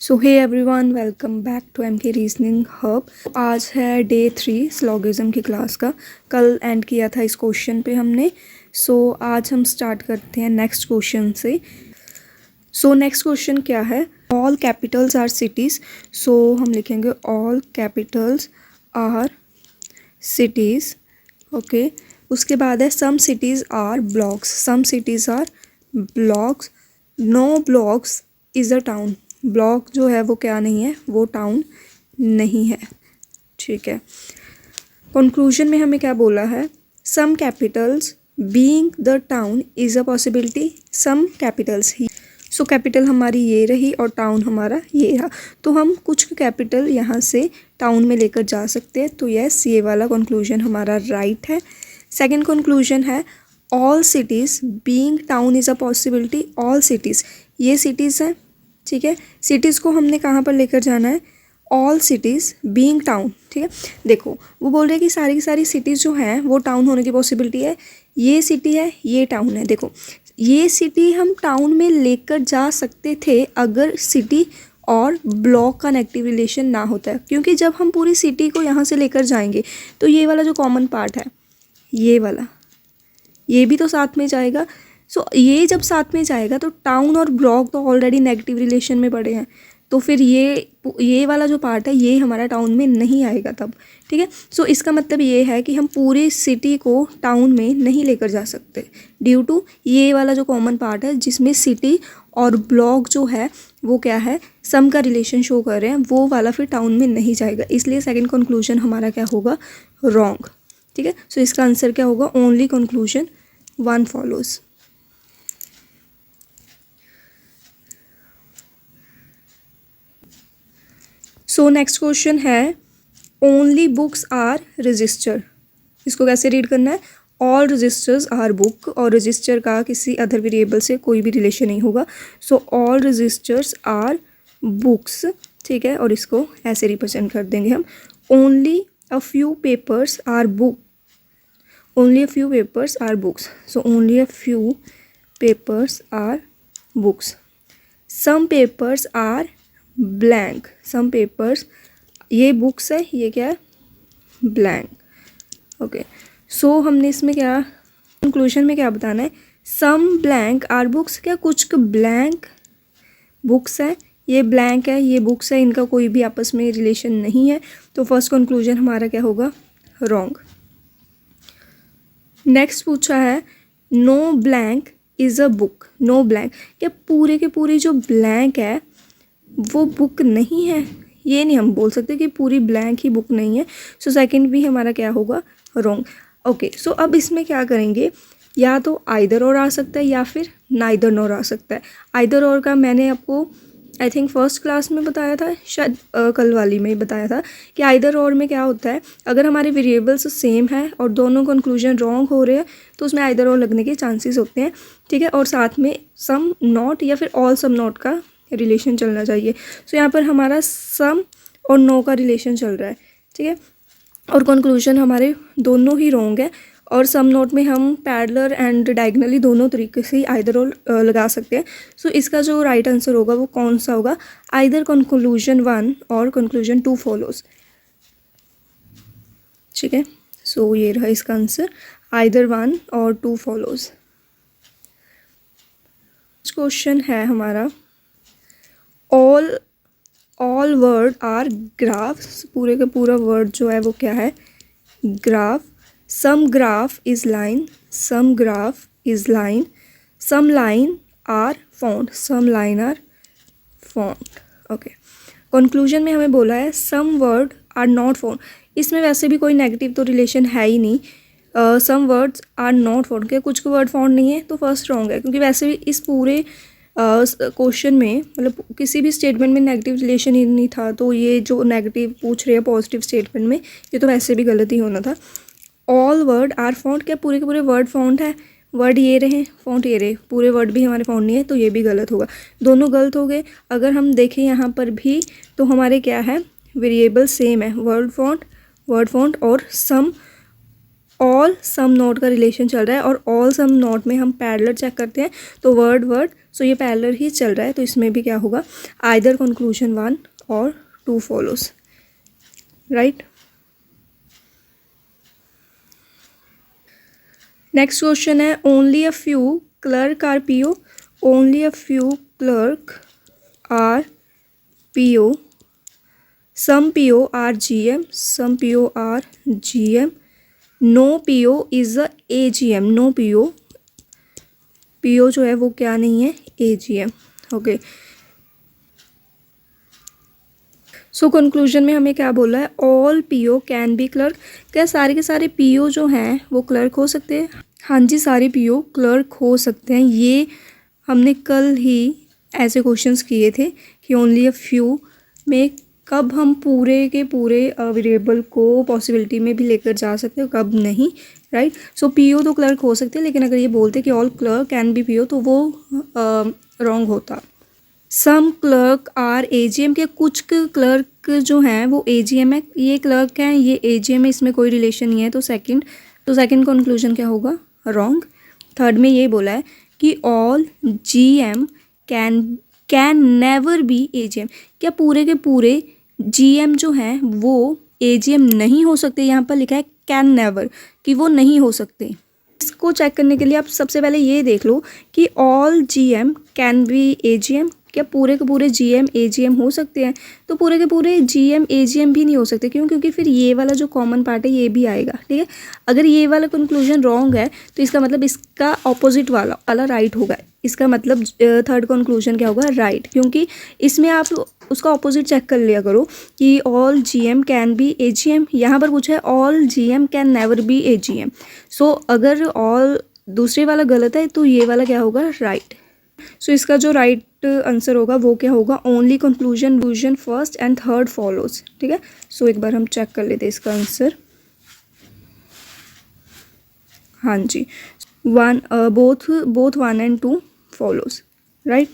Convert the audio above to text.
So hey everyone, welcome back to M K reasoning hub. आज है day 3 syllogism की class का। कल एंड किया था इस क्वेश्चन पे हमने। आज हम स्टार्ट करते हैं नेक्स्ट क्वेश्चन से। नेक्स्ट क्वेश्चन क्या है? All capitals are cities. हम लिखेंगे all capitals are cities. Okay, उसके बाद है some cities are blocks. Some cities are blocks. No blocks is a town. Block जो है वो क्या नहीं है, वो टाउन नहीं है। ठीक है, कंक्लूजन में हमें क्या बोला है? Some capitals being the town is a possibility. Some capitals ही। कैपिटल हमारी ये रही और टाउन हमारा ये रहा, तो हम कुछ कैपिटल यहाँ से टाउन में लेकर जा सकते हैं। तो यस, ये वाला कंक्लूजन हमारा राइट है। सेकंड कंक्लूजन है all cities being town is a possibility. All cities, ये सिटीज़ हैं। ठीक है, सिटीज़ को हमने कहाँ पर लेकर जाना है? All cities being town. ठीक है, देखो वो बोल रहे हैं कि सारी की सारी सिटीज़ जो हैं वो टाउन होने की पॉसिबिलिटी है। ये सिटी है, ये टाउन है। देखो ये सिटी हम टाउन में लेकर जा सकते थे अगर सिटी और ब्लॉक का नेगेटिव रिलेशन ना होता है, क्योंकि जब हम पूरी सिटी को यहाँ से लेकर जाएंगे तो ये वाला जो कॉमन पार्ट है, ये वाला, ये भी तो साथ में जाएगा। ये जब साथ में जाएगा तो टाउन और ब्लॉक तो ऑलरेडी नेगेटिव रिलेशन में पड़े हैं, तो फिर ये वाला जो पार्ट है ये हमारा टाउन में नहीं आएगा तब। ठीक है, इसका मतलब ये है कि हम पूरी सिटी को टाउन में नहीं लेकर जा सकते ड्यू टू ये वाला जो कॉमन पार्ट है जिसमें सिटी और ब्लॉक जो है वो क्या है, सम का रिलेशन शो कर रहे हैं, वो वाला फिर टाउन में नहीं जाएगा। इसलिए सेकेंड कंक्लूजन हमारा क्या होगा? रॉन्ग। ठीक है, इसका आंसर क्या होगा? Only conclusion 1 follows. Next question है ओनली बुक्स आर रजिस्टर। इसको कैसे रीड करना है? ऑल रजिस्टर्स आर बुक, और रजिस्टर का किसी अदर वेरिएबल से कोई भी रिलेशन नहीं होगा। All registers are books. ठीक है, और इसको ऐसे रिप्रेजेंट कर देंगे हम। Only a few papers are book. Only a few papers are books. Only a few papers are books. Some papers are blank. Some papers, ये बुक्स है, ये क्या है? ब्लैंक। ओके, हमने इसमें क्या कंक्लूजन में क्या बताना है? सम ब्लैंक आर बुक्स। क्या कुछ ब्लैंक बुक्स है, ये ब्लैंक है, ये बुक्स है, इनका कोई भी आपस में रिलेशन नहीं है। तो फर्स्ट कंक्लूजन हमारा क्या होगा? रॉन्ग। नेक्स्ट पूछा है no blank is a book. No blank, क्या पूरे के पूरे जो ब्लैंक है वो बुक नहीं है? ये नहीं हम बोल सकते कि पूरी ब्लैंक ही बुक नहीं है। सेकंड भी हमारा क्या होगा? रॉन्ग। ओके, अब इसमें क्या करेंगे? या तो आइदर और आ सकता है या फिर नाइदर नॉर आ सकता है। आइदर और का मैंने आपको आई थिंक फर्स्ट क्लास में बताया था, शायद कल वाली में ही बताया था कि आइदर और में क्या होता है, अगर हमारे वेरिएबल्स सेम है और दोनों कंक्लूजन रॉन्ग हो रहे हैं तो उसमें आइदर और लगने के चांसेस होते हैं। ठीक है, और साथ में सम नॉट या फिर ऑल सम नॉट का रिलेशन चलना चाहिए। यहाँ पर हमारा सम और नो का रिलेशन चल रहा है। ठीक है, और कंक्लूजन हमारे दोनों ही रॉन्ग है। और सम नोट में हम पैरेलल एंड डायगोनली दोनों तरीके से ही आइदर और लगा सकते हैं। इसका जो राइट आंसर होगा वो कौन सा होगा? आइदर कंक्लूजन 1 और कंक्लूजन 2 फॉलोज। ठीक है, ये रहा इसका आंसर, आइदर 1 और 2 फॉलोज। क्वेश्चन है हमारा ऑल वर्ड आर ग्राफ्स। पूरे का पूरा वर्ड जो है वो क्या है? Graph. Some graph is line. Some graph is line. Some line are font. Some line are font. Okay, conclusion में हमें बोला है some word are not font. इसमें वैसे भी कोई नेगेटिव तो रिलेशन है ही नहीं। Some words are not font, के कुछ वर्ड फॉन्ट नहीं है, तो फर्स्ट रॉन्ग है, क्योंकि वैसे भी इस पूरे क्वेश्चन में मतलब किसी भी स्टेटमेंट में नेगेटिव रिलेशन ही नहीं था, तो ये जो नेगेटिव पूछ रहे हैं पॉजिटिव स्टेटमेंट में, ये तो वैसे भी गलत ही होना था। ऑल वर्ड आर फॉन्ट, क्या पूरे के पूरे वर्ड फॉन्ट है? वर्ड ये रहे, फॉन्ट ये रहे, पूरे वर्ड भी हमारे फॉन्ट नहीं है, तो ये भी गलत होगा। दोनों गलत हो गए। अगर हम देखें यहाँ पर भी तो हमारे क्या है? वेरिएबल सेम है, वर्ड फॉन्ट और सम ऑल सम नोट का रिलेशन चल रहा है, और ऑल सम नोट में हम पैरेलल चेक करते हैं तो वर्ड सो ये पैरेलल ही चल रहा है, तो इसमें भी क्या होगा, आइदर कंक्लूजन 1 और 2 फॉलोज, राइट। नेक्स्ट क्वेश्चन है only a few clerk are PO, only a few clerk are PO, some PO are GM, some PO are GM, no PO is a AGM, no PO जो है वो क्या नहीं है, AGM, okay. So conclusion में हमें क्या बोला है, all PO can be clerk, क्या सारे के सारे PO जो हैं वो क्लर्क हो सकते हैं? हाँ जी, सारे PO क्लर्क हो सकते हैं। ये हमने कल ही ऐसे क्वेश्चंस किए थे कि ओनली अ फ्यू में कब हम पूरे के पूरे वेरिएबल को पॉसिबिलिटी में भी लेकर जा सकते हैं, कब नहीं, राइट। सो PO तो क्लर्क हो सकते हैं, लेकिन अगर ये बोलते कि all clerk can be PO तो वो रॉन्ग होता। सम क्लर्क आर AGM, के कुछ क्लर्क जो हैं वो AGM है, ये क्लर्क हैं ये AGM है, इसमें कोई रिलेशन नहीं है, तो सेकंड कंक्लूजन क्या होगा, रॉन्ग। थर्ड में ये बोला है कि all GM can never be AGM, क्या पूरे के पूरे GM जो हैं वो AGM नहीं हो सकते, यहाँ पर लिखा है कैन नेवर, कि वो नहीं हो सकते। इसको चेक करने के लिए आप सबसे पहले ये देख लो कि all GM can be AGM, क्या पूरे के पूरे GM AGM हो सकते हैं, तो पूरे के पूरे GM AGM भी नहीं हो सकते, क्यों, क्योंकि फिर ये वाला जो कॉमन पार्ट है ये भी आएगा, ठीक है। अगर ये वाला कंक्लूजन रॉन्ग है तो इसका मतलब इसका ऑपोजिट वाला राइट होगा, इसका मतलब थर्ड कंक्लूजन क्या होगा, राइट, क्योंकि इसमें आप उसका ऑपोजिट चेक कर लिया करो कि all GM can be AGM, यहाँ पर पूछा है all GM can never be AGM। सो अगर ऑल दूसरे वाला गलत है तो ये वाला क्या होगा, राइट। सो इसका जो राइट आंसर होगा वो क्या होगा, only conclusion first and third follows, ठीक है। सो एक बार हम चेक कर लेते हैं इसका आंसर। हाँ जी, बोथ 1 and 2 फॉलोज, राइट।